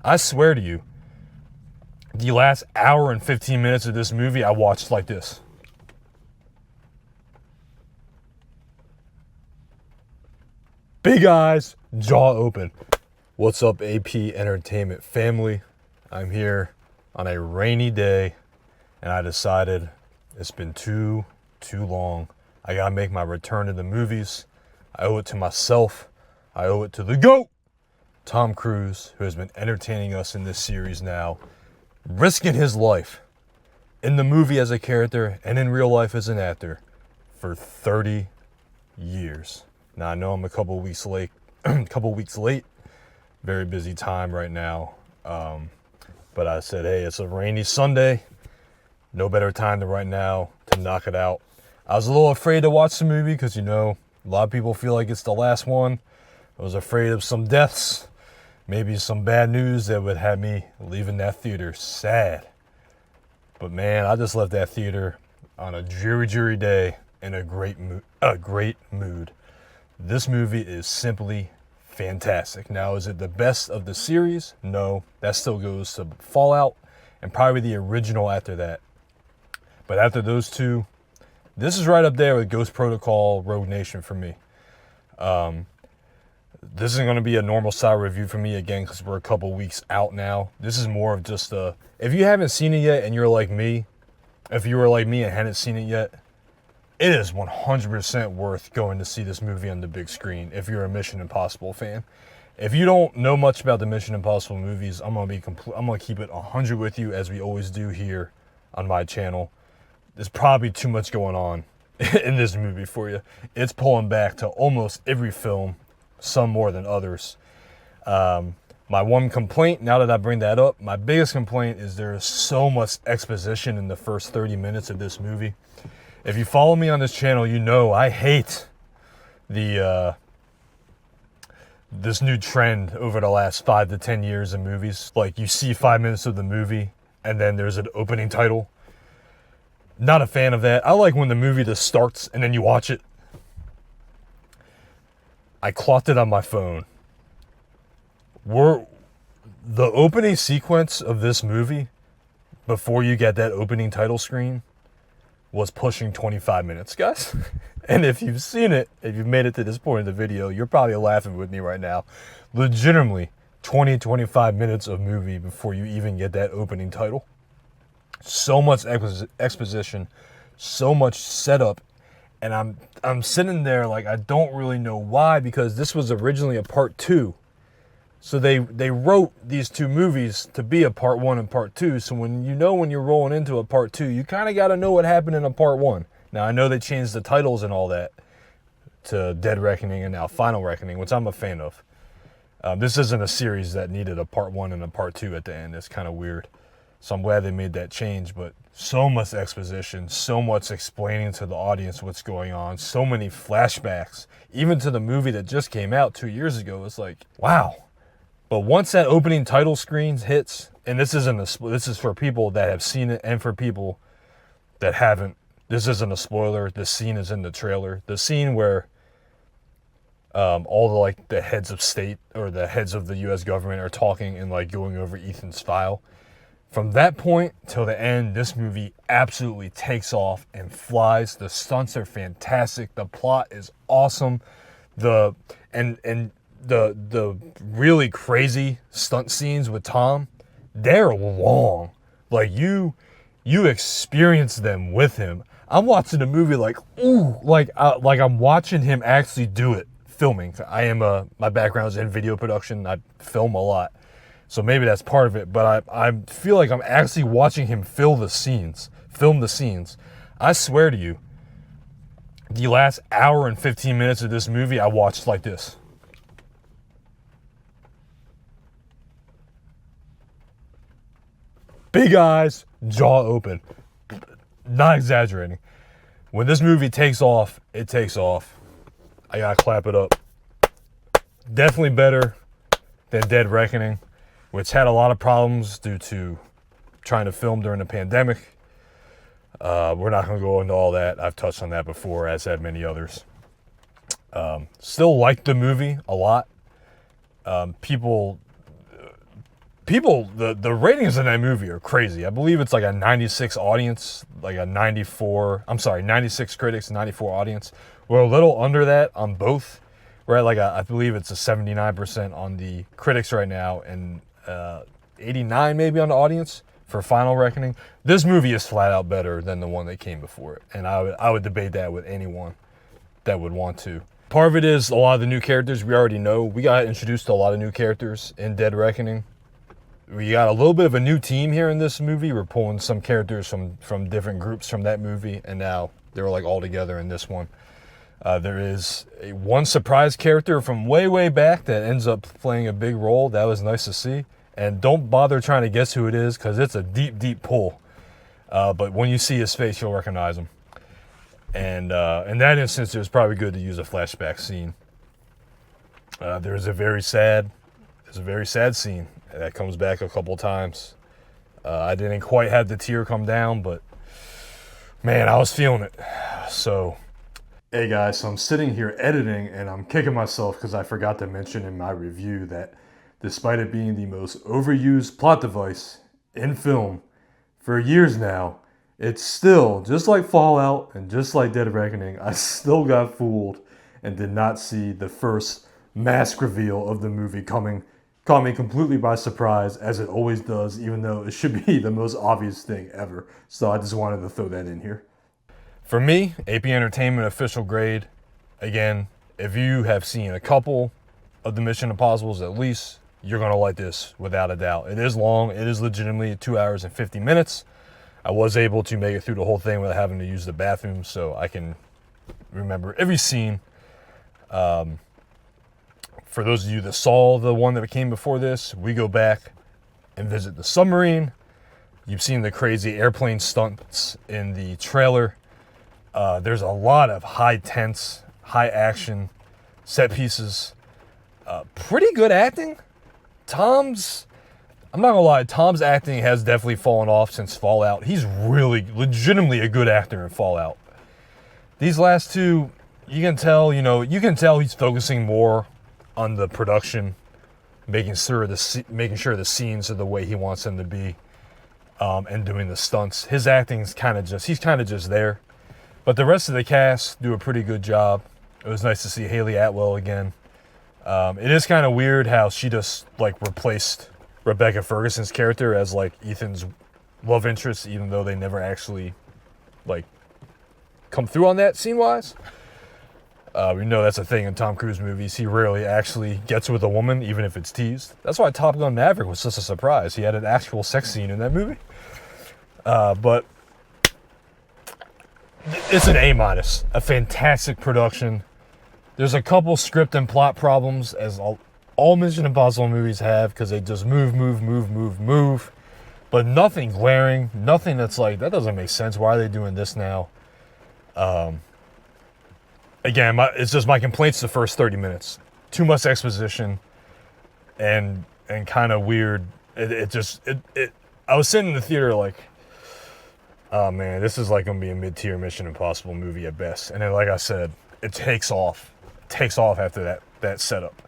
I swear to you, the last hour and 15 minutes of this movie I watched like this. Big eyes, jaw open. What's up, AP Entertainment family? I'm here on a rainy day, and I decided it's been too long. I gotta make my return to the movies. I owe it to myself. I owe it to the GOAT, Tom Cruise, who has been entertaining us in this series now, risking his life in the movie as a character and in real life as an actor for 30 years. Now, I know I'm a couple weeks late. Very busy time right now. But I said, hey, it's a rainy Sunday. No better time than right now to knock it out. I was a little afraid to watch the movie because, a lot of people feel like it's the last one. I was afraid of some deaths, maybe some bad news that would have me leaving that theater sad. But man, I just left that theater on a dreary day in a great mood. This movie is simply fantastic. Now, is it the best of the series? No, that still goes to Fallout and probably the original after that. But after those two, this is right up there with Ghost Protocol, Rogue Nation for me. This isn't going to be a normal style review for me again because we're a couple weeks out now. This is more of just if you haven't seen it yet and you're like me, if you were like me and hadn't seen it yet, it is 100% worth going to see this movie on the big screen if you're a Mission Impossible fan. If you don't know much about the Mission Impossible movies, I'm going to keep it 100 with you as we always do here on my channel. There's probably too much going on in this movie for you. It's pulling back to almost every film, some more than others. My one complaint, now that I bring that up, my biggest complaint is there is so much exposition in the first 30 minutes of this movie. If you follow me on this channel, you know I hate this new trend over the last 5 to 10 years in movies. Like, you see 5 minutes of the movie and then there's an opening title. Not a fan of that. I like when the movie just starts and then you watch it. I clocked it on my phone. The opening sequence of this movie, before you get that opening title screen, was pushing 25 minutes, guys. And if you've seen it, if you've made it to this point in the video, you're probably laughing with me right now. Legitimately, 20-25 minutes of movie before you even get that opening title. So much exposition, so much setup, and I'm sitting there like I don't really know why, because this was originally a part 2. So they wrote these two movies to be a part 1 and part 2. So when you're rolling into a part 2, you kind of got to know what happened in a part 1. Now, I know they changed the titles and all that to Dead Reckoning and now Final Reckoning, which I'm a fan of. This isn't a series that needed a part 1 and a part 2 at the end. It's kind of weird. So I'm glad they made that change, but so much exposition, so much explaining to the audience what's going on, so many flashbacks, even to the movie that just came out 2 years ago. It's like, wow. But once that opening title screen hits, and this is for people that have seen it and for people that haven't. This isn't a spoiler. This scene is in the trailer. The scene where all the heads of state or the heads of the U.S. government are talking and going over Ethan's file. From that point till the end, this movie absolutely takes off and flies. The stunts are fantastic. The plot is awesome. The really crazy stunt scenes with Tom, they're long. Like you experience them with him. I'm watching the movie like I'm watching him actually do it, filming. My background is in video production. I film a lot. So maybe that's part of it, but I feel like I'm actually watching him film the scenes. I swear to you, the last hour and 15 minutes of this movie I watched like this. Big eyes, jaw open. Not exaggerating. When this movie takes off, it takes off. I gotta clap it up. Definitely better than Dead Reckoning, which had a lot of problems due to trying to film during the pandemic. We're not going to go into all that. I've touched on that before, as have many others. Still like the movie a lot. People people, the ratings in that movie are crazy. I believe it's like a 96 audience, like a 96 critics, 94 audience. We're a little under that on both. We're at like I believe it's a 79% on the critics right now and 89 maybe on the audience for Final Reckoning. This movie is flat out better than the one that came before it, and I would debate that with anyone that would want to. Part of it is a lot of the new characters we already know. We got introduced to a lot of new characters in Dead Reckoning. We got a little bit of a new team here in this movie. We're pulling some characters from different groups from that movie, and now they're like all together in this one. There is one surprise character from way back that ends up playing a big role. That was nice to see. And don't bother trying to guess who it is because it's a deep pull. But when you see his face, you'll recognize him. And in that instance, it was probably good to use a flashback scene. There's a very sad scene that comes back a couple times. I didn't quite have the tear come down, but man, I was feeling it. So, hey guys, so I'm sitting here editing and I'm kicking myself because I forgot to mention in my review that despite it being the most overused plot device in film for years now, it's still, just like Fallout and just like Dead Reckoning, I still got fooled and did not see the first mask reveal of the movie coming. Caught me completely by surprise, as it always does, even though it should be the most obvious thing ever. So I just wanted to throw that in here. For me, AP Entertainment official grade. Again, if you have seen a couple of the Mission Impossibles at least, you're going to like this without a doubt. It is long. It is legitimately 2 hours and 50 minutes. I was able to make it through the whole thing without having to use the bathroom, so I can remember every scene. For those of you that saw the one that came before this, we go back and visit the submarine. You've seen the crazy airplane stunts in the trailer. There's a lot of high tense, high action set pieces. Pretty good acting. I'm not gonna lie, Tom's acting has definitely fallen off since Fallout. He's really, legitimately a good actor in Fallout. These last two, you can tell he's focusing more on the production, making sure the scenes are the way he wants them to be, and doing the stunts. His acting's he's kind of just there. But the rest of the cast do a pretty good job. It was nice to see Haley Atwell again. It is kind of weird how she just like replaced Rebecca Ferguson's character as like Ethan's love interest, even though they never actually like come through on that scene-wise. We know that's a thing in Tom Cruise movies. He rarely actually gets with a woman, even if it's teased. That's why Top Gun Maverick was such a surprise. He had an actual sex scene in that movie. But it's an A-, a fantastic production. There's a couple script and plot problems, as all Mission Impossible movies have, because they just move. But nothing glaring, nothing that's like, that doesn't make sense. Why are they doing this now? Again, it's just my complaints the first 30 minutes. Too much exposition and kind of weird. I was sitting in the theater like, oh man, this is like going to be a mid-tier Mission Impossible movie at best. And then, like I said, it takes off. It takes off after that setup.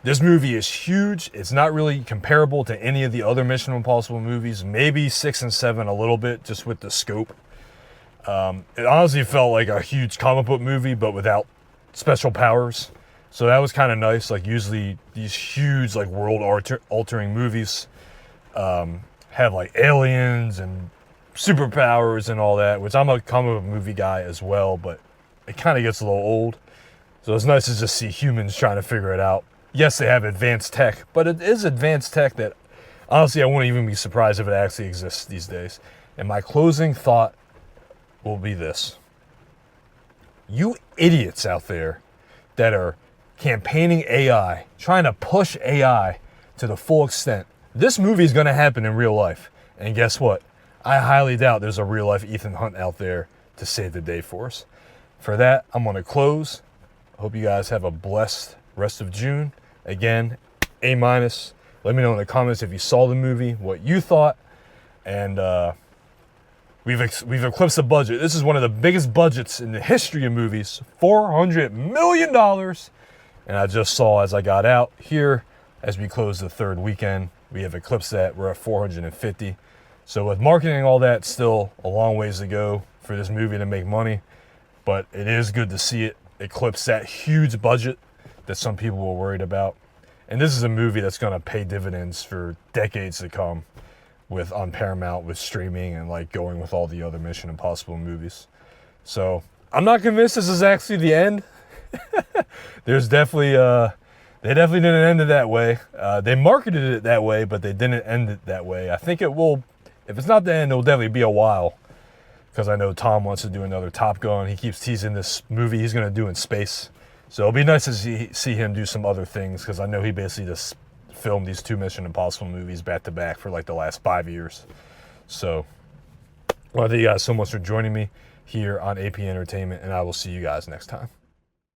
This movie is huge. It's not really comparable to any of the other Mission Impossible movies. Maybe 6 and 7 a little bit, just with the scope. It honestly felt like a huge comic book movie, but without special powers. So that was kind of nice. Like usually these huge like world-altering movies have like aliens and superpowers and all that, which I'm a comic book movie guy as well, but it kind of gets a little old. So it's nice to just see humans trying to figure it out. Yes, they have advanced tech, but it is advanced tech that, honestly, I wouldn't even be surprised if it actually exists these days. And my closing thought will be this. You idiots out there that are campaigning AI, trying to push AI to the full extent, this movie is going to happen in real life. And guess what? I highly doubt there's a real life Ethan Hunt out there to save the day for us. For that, I'm going to close. I hope you guys have a blessed rest of June. Again, A-. Let me know in the comments if you saw the movie, what you thought. And we've eclipsed the budget. This is one of the biggest budgets in the history of movies, $400 million. And I just saw, as I got out here, as we close the third weekend. We have eclipsed that. We're at 450. So with marketing and all that, still a long ways to go for this movie to make money. But it is good to see it eclipse that huge budget that some people were worried about. And this is a movie that's going to pay dividends for decades to come on Paramount with streaming and like going with all the other Mission Impossible movies. So I'm not convinced this is actually the end. There's definitely, they definitely didn't end it that way. They marketed it that way, but they didn't end it that way. I think it will, if it's not the end, it'll definitely be a while. Because I know Tom wants to do another Top Gun. He keeps teasing this movie he's going to do in space. So it'll be nice to see him do some other things, because I know he basically just filmed these 2 Mission Impossible movies back to back for like the last 5 years. So well, thank you guys so much for joining me here on AP Entertainment, and I will see you guys next time.